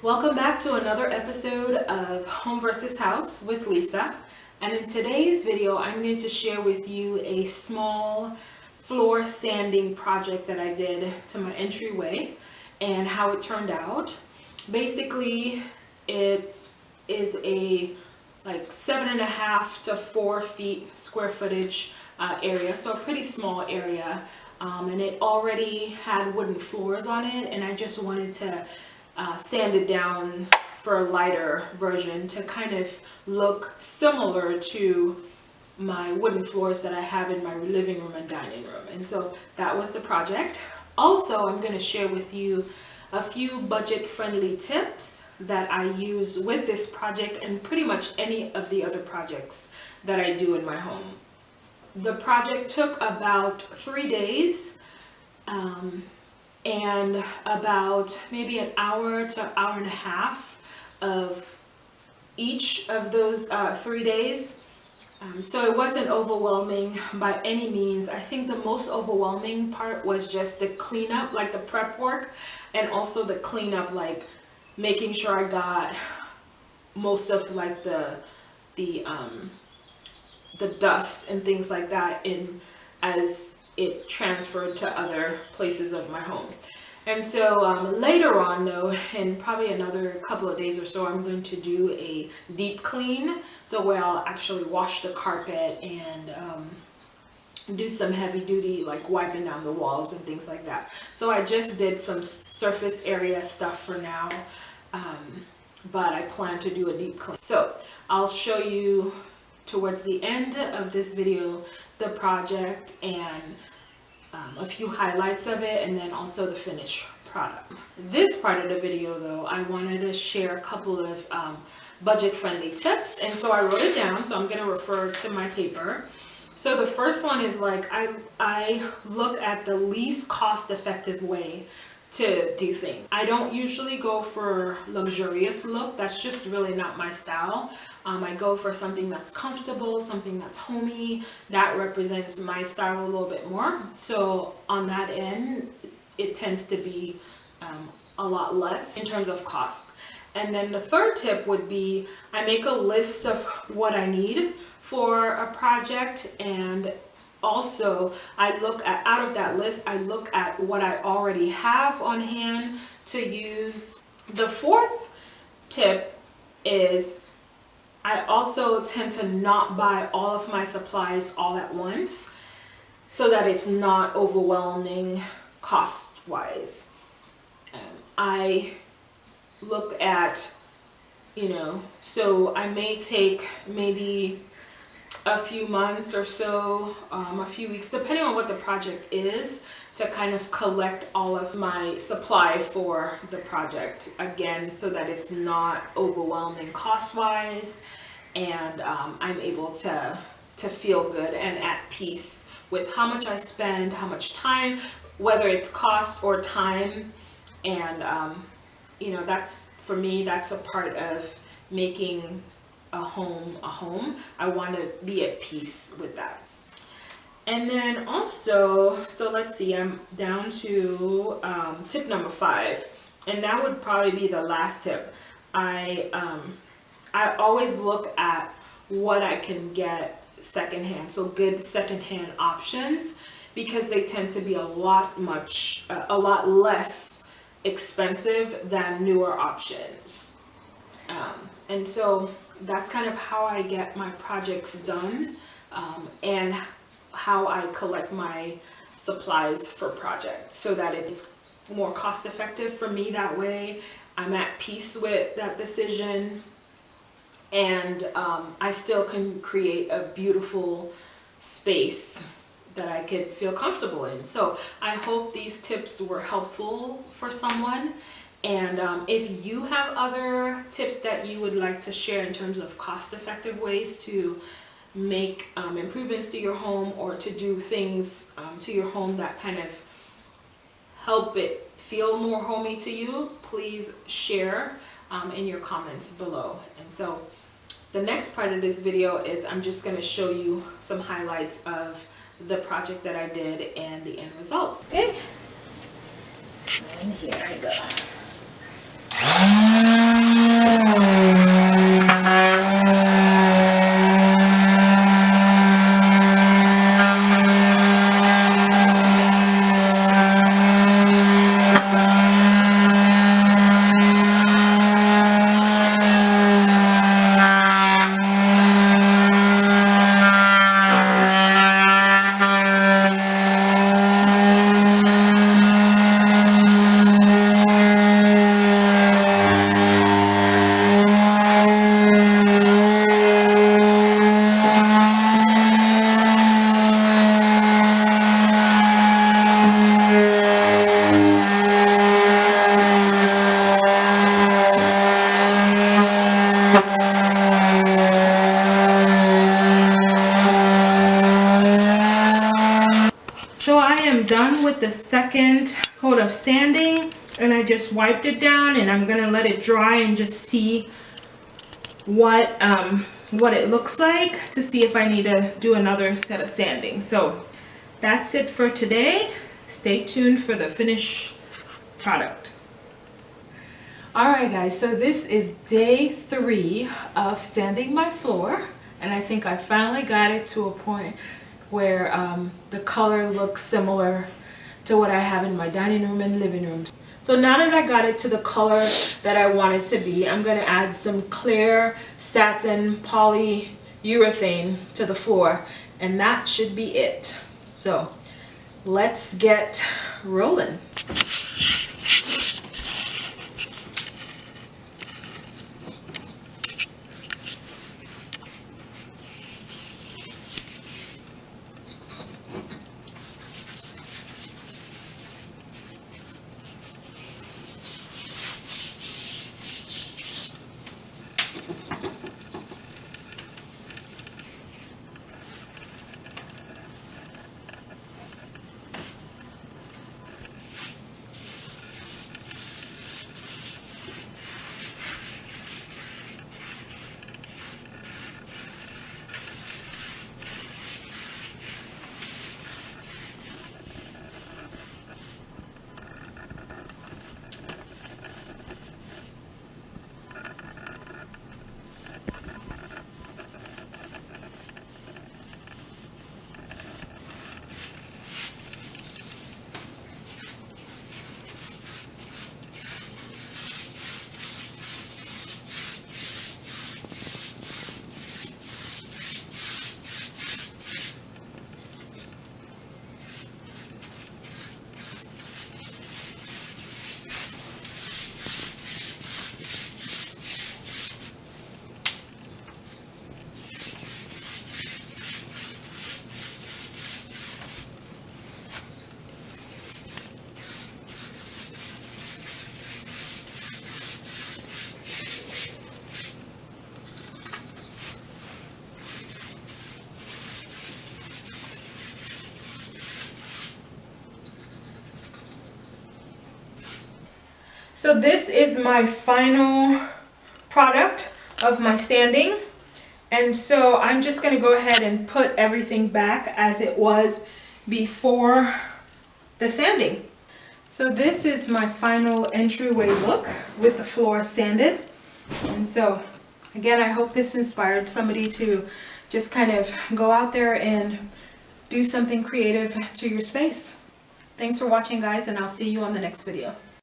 Welcome back to another episode of Home vs. House with Lisa. And in today's video, I'm going to share with you a small floor sanding project that I did to my entryway and how it turned out. Basically, it is a like 7.5 to 4 feet square footage area, so a pretty small area. And it already had wooden floors on it, and I just wanted to sand it down for a lighter version to kind of look similar to my wooden floors that I have in my living room and dining room. And so that was the project. Also, I'm going to share with you a few budget-friendly tips that I use with this project and pretty much any of the other projects that I do in my home. The project took about 3 days. And about maybe an hour to hour and a half of each of those 3 days. So it wasn't overwhelming by any means. I think the most overwhelming part was just the cleanup, like the prep work, and also the cleanup, like making sure I got most of like the dust and things like that in as it transferred to other places of my home. And so later on though, in probably another couple of days or so, I'm going to do a deep clean. So where I'll actually wash the carpet and do some heavy duty like wiping down the walls and things like that. So I just did some surface area stuff for now, but I plan to do a deep clean. So I'll show you towards the end of this video the project and a few highlights of it, and then also the finished product. This part of the video though, I wanted to share a couple of budget-friendly tips, and so I wrote it down, so I'm going to refer to my paper. So the first one is like I look at the least cost-effective way to do things. I don't usually go for luxurious look. That's just really not my style. I go for something that's comfortable, something that's homey, that represents my style a little bit more. So on that end, it tends to be a lot less in terms of cost. And then the third tip would be I make a list of what I need for a project, and also I look at, out of that list, I look at what I already have on hand to use. The fourth tip is I also tend to not buy all of my supplies all at once so that it's not overwhelming cost-wise. I look at, so I may take maybe a few months or so, a few weeks, depending on what the project is, to kind of collect all of my supply for the project, again, so that it's not overwhelming cost-wise, and I'm able to feel good and at peace with how much I spend, how much time, whether it's cost or time. And that's, for me, that's a part of making a home. I want to be at peace with that. And then also, so let's see, I'm down to tip number 5, and that would probably be the last tip. I always look at what I can get secondhand, so good secondhand options, because they tend to be a lot less expensive than newer options. And so that's kind of how I get my projects done, and how I collect my supplies for projects, so that it's more cost effective for me that way. I'm at peace with that decision, and I still can create a beautiful space that I could feel comfortable in. So I hope these tips were helpful for someone. And if you have other tips that you would like to share in terms of cost-effective ways to make improvements to your home, or to do things to your home that kind of help it feel more homey to you, please share in your comments below. And so the next part of this video is I'm just going to show you some highlights of the project that I did and the end results. Okay, and here I go. with the second coat of sanding, and I just wiped it down, and I'm gonna let it dry and just see what it looks like, to see if I need to do another set of sanding. So that's it for today. Stay tuned for the finished product. Alright guys, so this is day 3 of sanding my floor, and I think I finally got it to a point where the color looks similar to what I have in my dining room and living room. So now that I got it to the color that I want it to be, I'm going to add some clear satin polyurethane to the floor, and that should be it. So let's get rolling. So this is my final product of my sanding, and so I'm just going to go ahead and put everything back as it was before the sanding. So this is my final entryway look with the floor sanded, and so again, I hope this inspired somebody to just kind of go out there and do something creative to your space. Thanks for watching guys, and I'll see you on the next video.